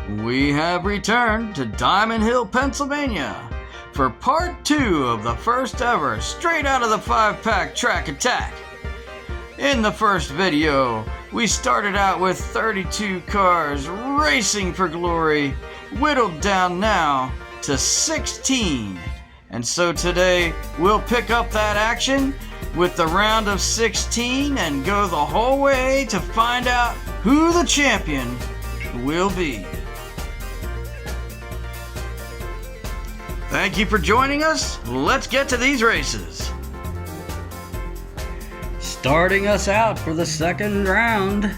We have returned to Diamond Hill, Pennsylvania for part 2 of the first ever Straight Out of the 5-Pack Track Attack. In the first video, we started out with 32 cars racing for glory, whittled down now to 16. And so today, we'll pick up that action with the round of 16 and go the whole way to find out who the champion will be. Thank you for joining us. Let's get to these races. Starting us out for the second round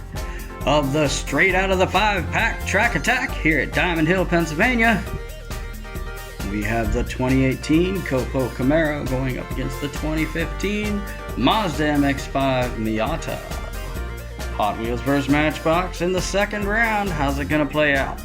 of the Straight Out of the 5-Pack Track Attack here at Diamond Hill, Pennsylvania. We have the 2018 Copo Camaro going up against the 2015 Mazda MX-5 Miata. Hot Wheels vs. Matchbox in the second round. How's it going to play out?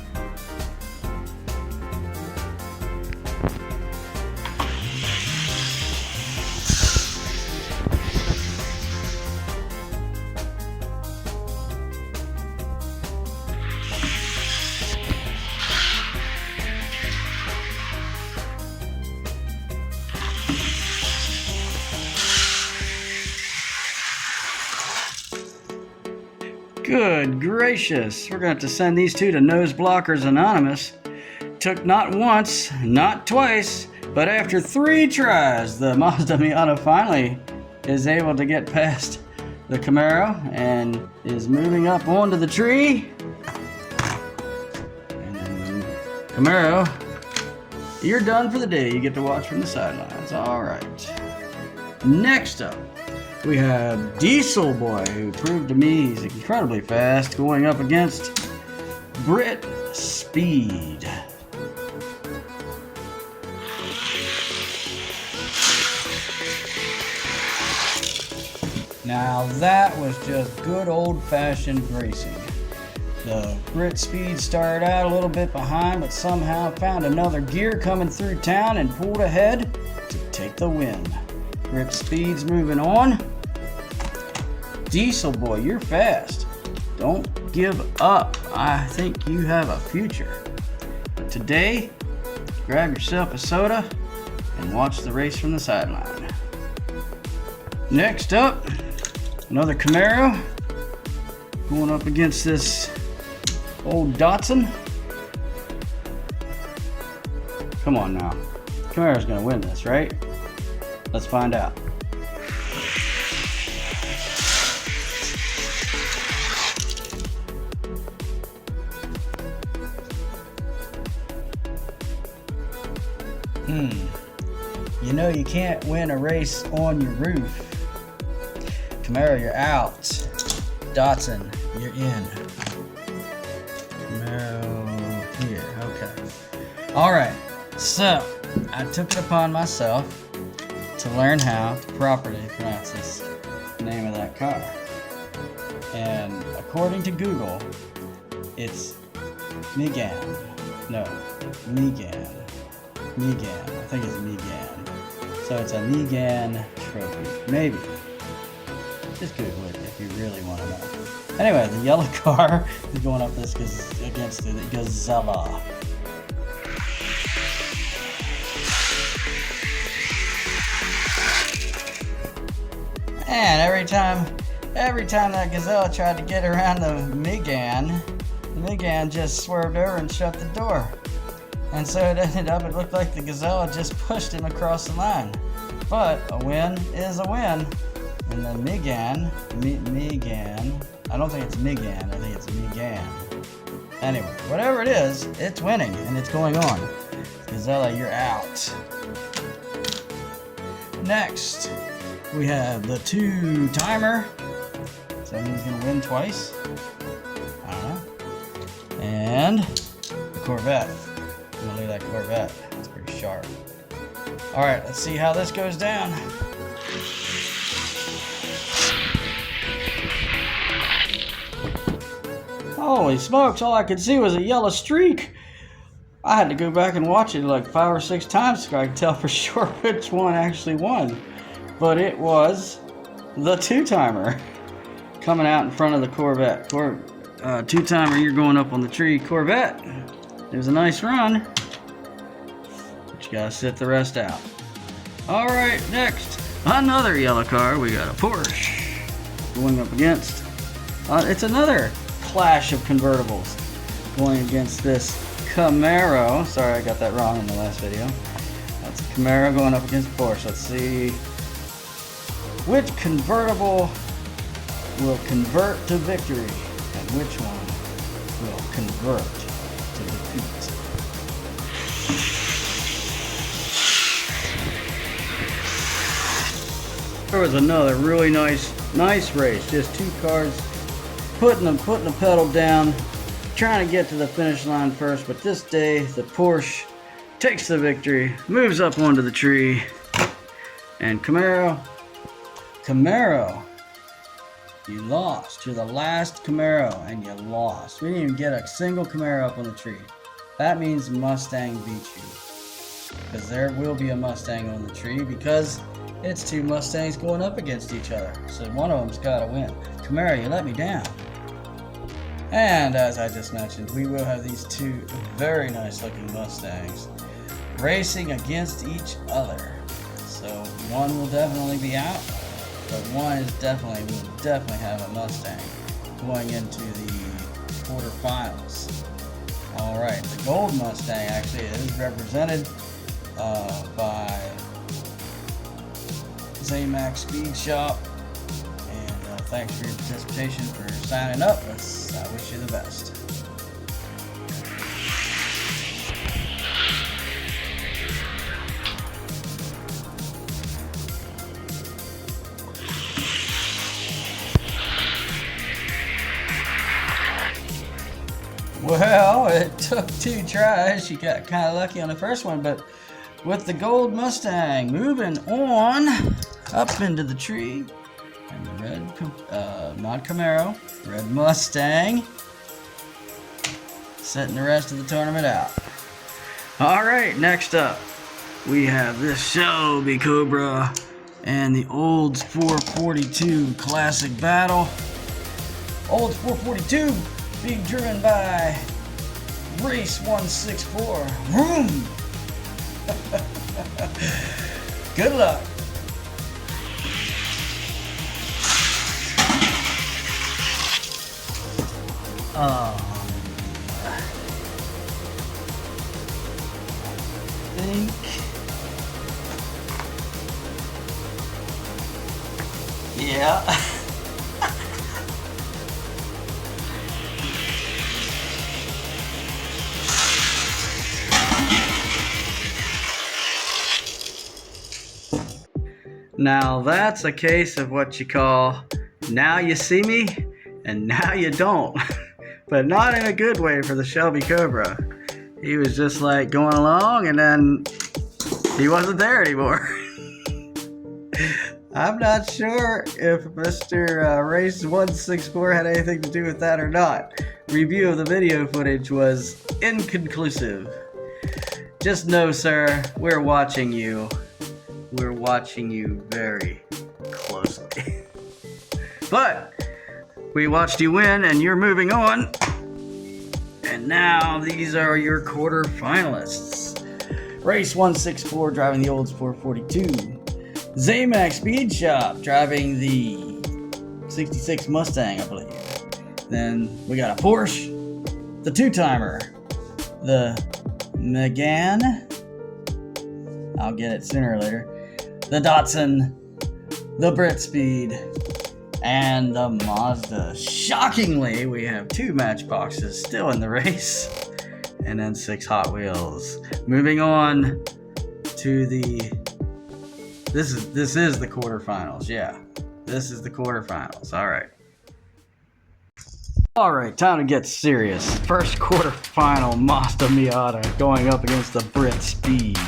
Good gracious, we're going to have to send these two to Nose Blockers Anonymous. Took not once, not twice, but after 3 tries, the Mazda Miata finally is able to get past the Camaro and is moving up onto the tree. And then Camaro, you're done for the day. You get to watch from the sidelines. All right. Next up, we have Diesel Boy, who proved to me he's incredibly fast, going up against Brit Speed. Now that was just good old-fashioned racing. The Brit Speed started out a little bit behind, but somehow found another gear coming through town and pulled ahead to take the win. Brit Speed's moving on. Diesel Boy, you're fast. Don't give up. I think you have a future. But today, grab yourself a soda and watch the race from the sideline. Next up, another Camaro going up against this old Datsun. Come on now. Camaro's gonna win this, right? Let's find out. You know you can't win a race on your roof. Camaro, you're out. Datsun, you're in. Camaro here, okay. Alright, so I took it upon myself to learn how to properly pronounce this name of that car. And according to Google, it's Megane. No, Megane. Megane. I think it's Megane. So it's a Megane trophy. Maybe. Just Google it if you really want to know. Anyway, the yellow car is going up this against the Gazella. And every time that Gazella tried to get around the Megane just swerved over and shut the door. And so it ended up, it looked like the Gazella just pushed him across the line. But a win is a win. And the Megane, I don't think it's Megane, I think it's Megane. Anyway, whatever it is, it's winning and it's going on. Gazella, you're out. Next, we have the 2-timer. So he's going to win twice. I don't know. And the Corvette. I'm going to leave that Corvette. It's pretty sharp. Alright, let's see how this goes down. Holy smokes, all I could see was a yellow streak. I had to go back and watch it like 5 or 6 times so I could tell for sure which one actually won. But it was the 2-timer coming out in front of the Corvette. Two-timer, you're going up on the tree. Corvette, it was a nice run, but you gotta sit the rest out. All right, next, another yellow car. We got a Porsche going up against. It's another clash of convertibles going against this Camaro. Sorry, I got that wrong in the last video. That's a Camaro going up against Porsche. Let's see which convertible will convert to victory and which one will convert to defeat. There was another really nice race. Just two cars putting the pedal down, trying to get to the finish line first. But this day, the Porsche takes the victory, moves up onto the tree, and Camaro, you lost. You're the last Camaro, and you lost. We didn't even get a single Camaro up on the tree. That means Mustang beat you, because there will be a Mustang on the tree, because it's two Mustangs going up against each other. So one of them's got to win. Camaro, you let me down. And as I just mentioned, we will have these two very nice looking Mustangs racing against each other. So one will definitely be out, but one is will definitely have a Mustang going into the quarterfinals. All right, the gold Mustang actually is represented by Zamax Speed Shop, and thanks for your participation, for signing up. I wish you the best. Well, it took 2 tries. She got kind of lucky on the first one, but with the gold Mustang moving on up into the tree, and the red, not Camaro, red Mustang, setting the rest of the tournament out. All right, next up, we have this Shelby Cobra and the Olds 442 Classic Battle. Olds 442 being driven by Race 164. Vroom! Good luck. Yeah. Now that's a case of what you call, now you see me and now you don't. But not in a good way for the Shelby Cobra. He was just like going along and then he wasn't there anymore. I'm not sure if Mr. Race 164 had anything to do with that or not. Review of the video footage was inconclusive. Just know, sir, we're watching you. We're watching you very closely. But we watched you win and you're moving on. And now these are your quarterfinalists. Race 164 driving the Olds 442. Zamax Speed Shop driving the 66 Mustang, I believe. Then we got a Porsche, the two-timer, the Megane, I'll get it sooner or later, the Datsun, the Brit Speed, and the Mazda. Shockingly, we have 2 Matchboxes still in the race, and then 6 Hot Wheels. Moving on to the This is the quarterfinals, yeah. This is the quarterfinals, Alright, time to get serious. First quarterfinal, Mazda Miata going up against the Brit Speed.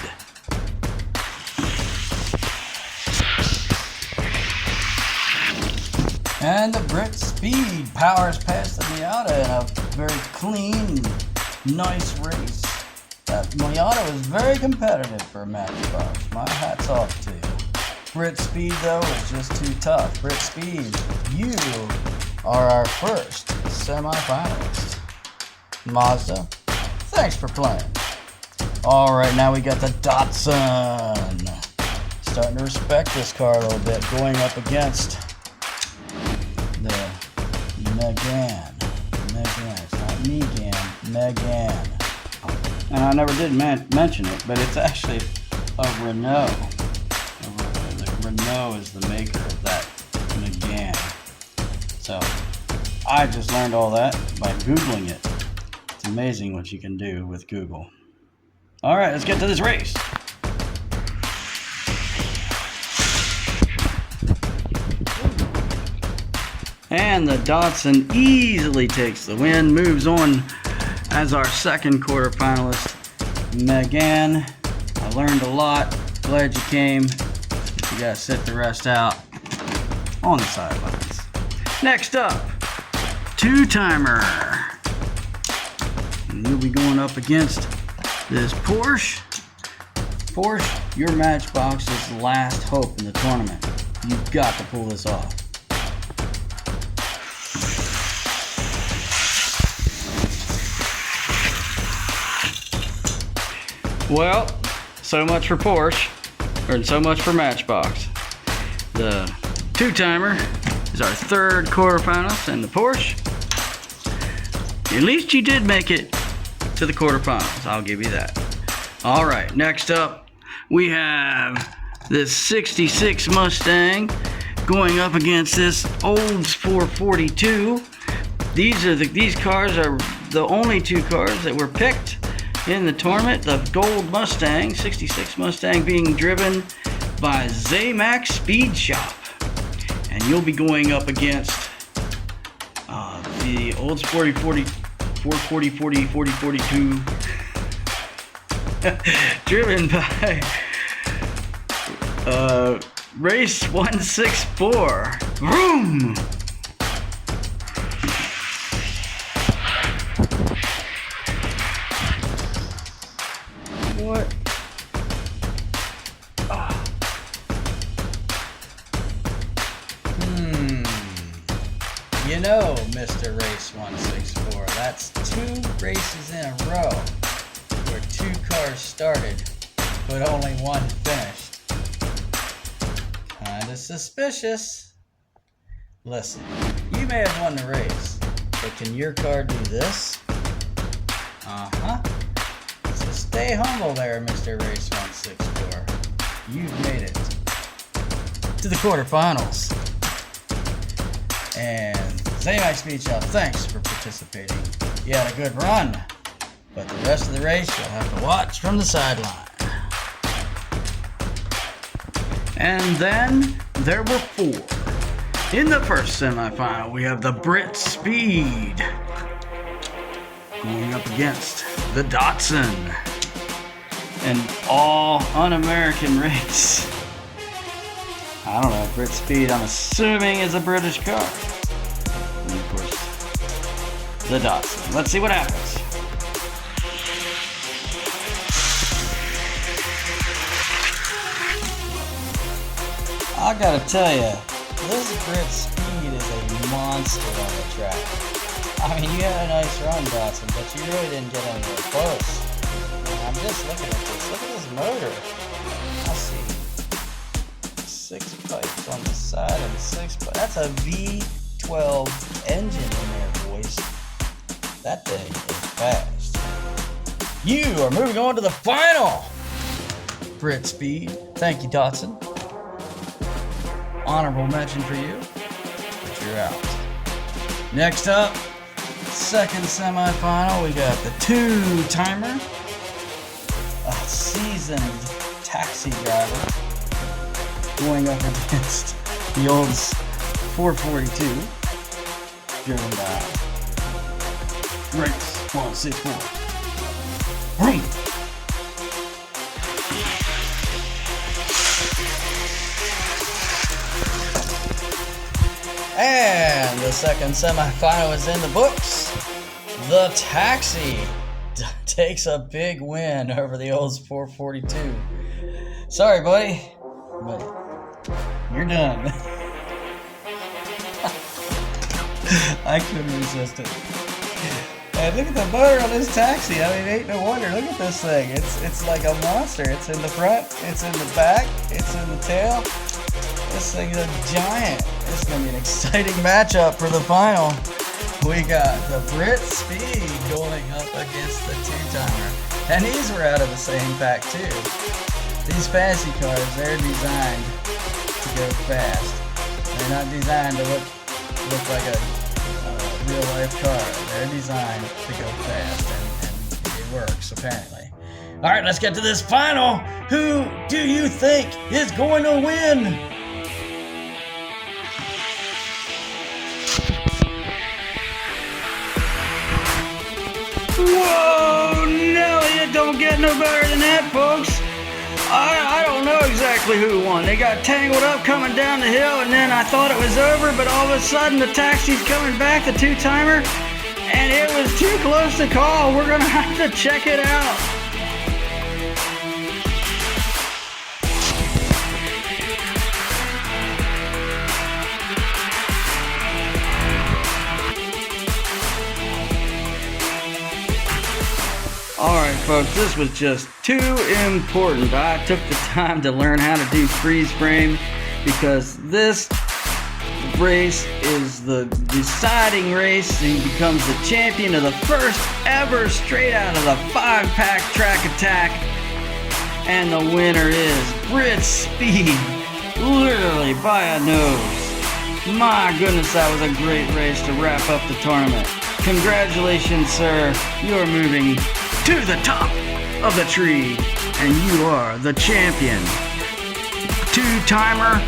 And the Brit Speed powers past the Miata in a very clean, nice race. That Miata was very competitive for a Matchbox. My hat's off to you. Brit Speed, though, is just too tough. Brit Speed, you are our first semifinalist. Mazda, thanks for playing. Alright, now we got the Datsun. Starting to respect this car a little bit, going up against the Megane. It's not Megan, Megane. And I never did mention it, but it's actually a Renault. Renault is the maker of that Megane. So I just learned all that by Googling it. It's amazing what you can do with Google. Alright, let's get to this race. And the Datsun easily takes the win, moves on as our second quarterfinalist, Megane. I learned a lot. Glad you came. You gotta sit the rest out on the sidelines. Next up, two-timer. And you'll be going up against this Porsche. Porsche, your matchbox is the last hope in the tournament. You've got to pull this off. Well, so much for Porsche, or so much for Matchbox. The two-timer is our third quarterfinalist, and the Porsche, at least you did make it to the quarterfinals. I'll give you that. All right, next up, we have this 66 Mustang going up against this Olds 442. These cars are the only two cars that were picked in the tournament. The gold Mustang, 66 Mustang, being driven by Zamax Speed Shop. And you'll be going up against the Olds 442 driven by Race 164. Vroom! What? Oh. You know, Mr. Race 164, that's 2 races in a row where 2 cars started, but only 1 finished. Kinda suspicious. Listen, you may have won the race, but can your car do this? Uh-huh. So stay humble there, Mr. Race 164. You've made it to the quarterfinals. And Zamax Speed Shop, thanks for participating. You had a good run, but the rest of the race you'll have to watch from the sideline. And then there were 4. In the first semifinal, we have the Brit Speed going up against the Datsun. An all un-American race. I don't know, Brit Speed, I'm assuming is a British car. And of course, the Datsun. Let's see what happens. I gotta tell you, this Brit Speed is a monster on the track. I mean, you had a nice run, Datsun, but you really didn't get anywhere close. And I'm just looking at this. Look at this motor. I see 6 pipes on the side and 6 pipes. That's a V12 engine in there, boys. That thing is fast. You are moving on to the final. Brit Speed. Thank you, Datsun. Honorable mention for you, but you're out. Next up, second semifinal, we got the two-timer, a seasoned taxi driver, going up against the Olds 442, driven by Race 164. Vroom! And the second semifinal is in the books. The Taxi takes a big win over the Olds 442. Sorry, buddy, but you're done. I couldn't resist it. And look at the motor on this taxi. I mean, ain't no wonder. Look at this thing. It's like a monster. It's in the front. It's in the back. It's in the tail. This thing's a giant. This is going to be an exciting matchup for the final. We got the Brit Speed going up against the two-timer. And these were out of the same pack, too. These fancy cars, they're designed to go fast. They're not designed to look like a real-life car. They're designed to go fast, and it works, apparently. All right, let's get to this final. Who do you think is going to win? Whoa, no, it don't get no better than that, folks. I don't know exactly who won. They got tangled up coming down the hill, and then I thought it was over, but all of a sudden the taxi's coming back, the two-timer, and it was too close to call. We're going to have to check it out. Alright folks, this was just too important. I took the time to learn how to do freeze frame because this race is the deciding race. He becomes the champion of the first ever Straight Out of the 5-pack track attack. And the winner is Brit Speed, literally by a nose. My goodness, that was a great race to wrap up the tournament. Congratulations, sir. You're moving to the top of the tree, and you are the champion. Two-timer,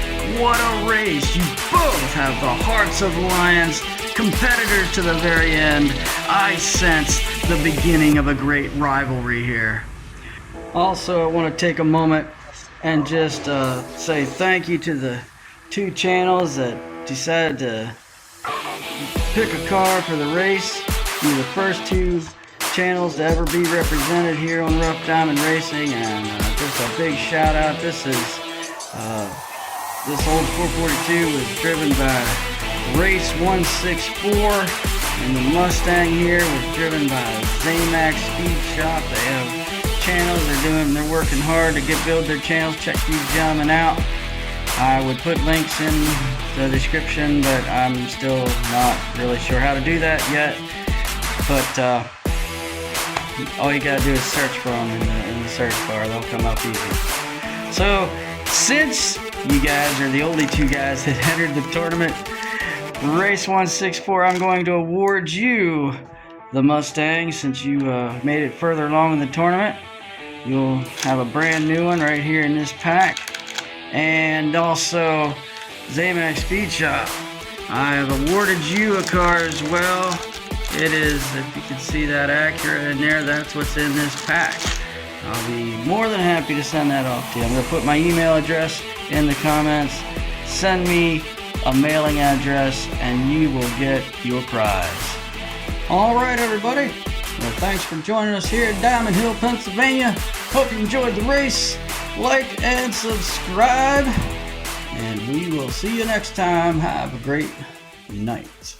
what a race. You both have the hearts of lions, competitors to the very end. I sense the beginning of a great rivalry here. Also, I want to take a moment and just say thank you to the two channels that decided to pick a car for the race. You're the first two channels to ever be represented here on Rough Diamond Racing, and just a big shout out. This old 442 was driven by Race 164, and the Mustang here was driven by Zamax Speed Shop. They have channels. They're working hard to build their channels. Check these gentlemen out. I would put links in the description, but I'm still not really sure how to do that yet. But all you gotta do is search for them in the search bar. They'll come up easy. So, since you guys are the only two guys that entered the tournament, Race 164, I'm going to award you the Mustang since you made it further along in the tournament. You'll have a brand new one right here in this pack. And also, Zamax Speed Shop, I have awarded you a car as well. It is, if you can see that Acura in there, that's what's in this pack. I'll be more than happy to send that off to you. I'm going to put my email address in the comments. Send me a mailing address and you will get your prize. Alright everybody, well, thanks for joining us here at Diamond Hill, Pennsylvania. Hope you enjoyed the race. Like and subscribe, and we will see you next time. Have a great night.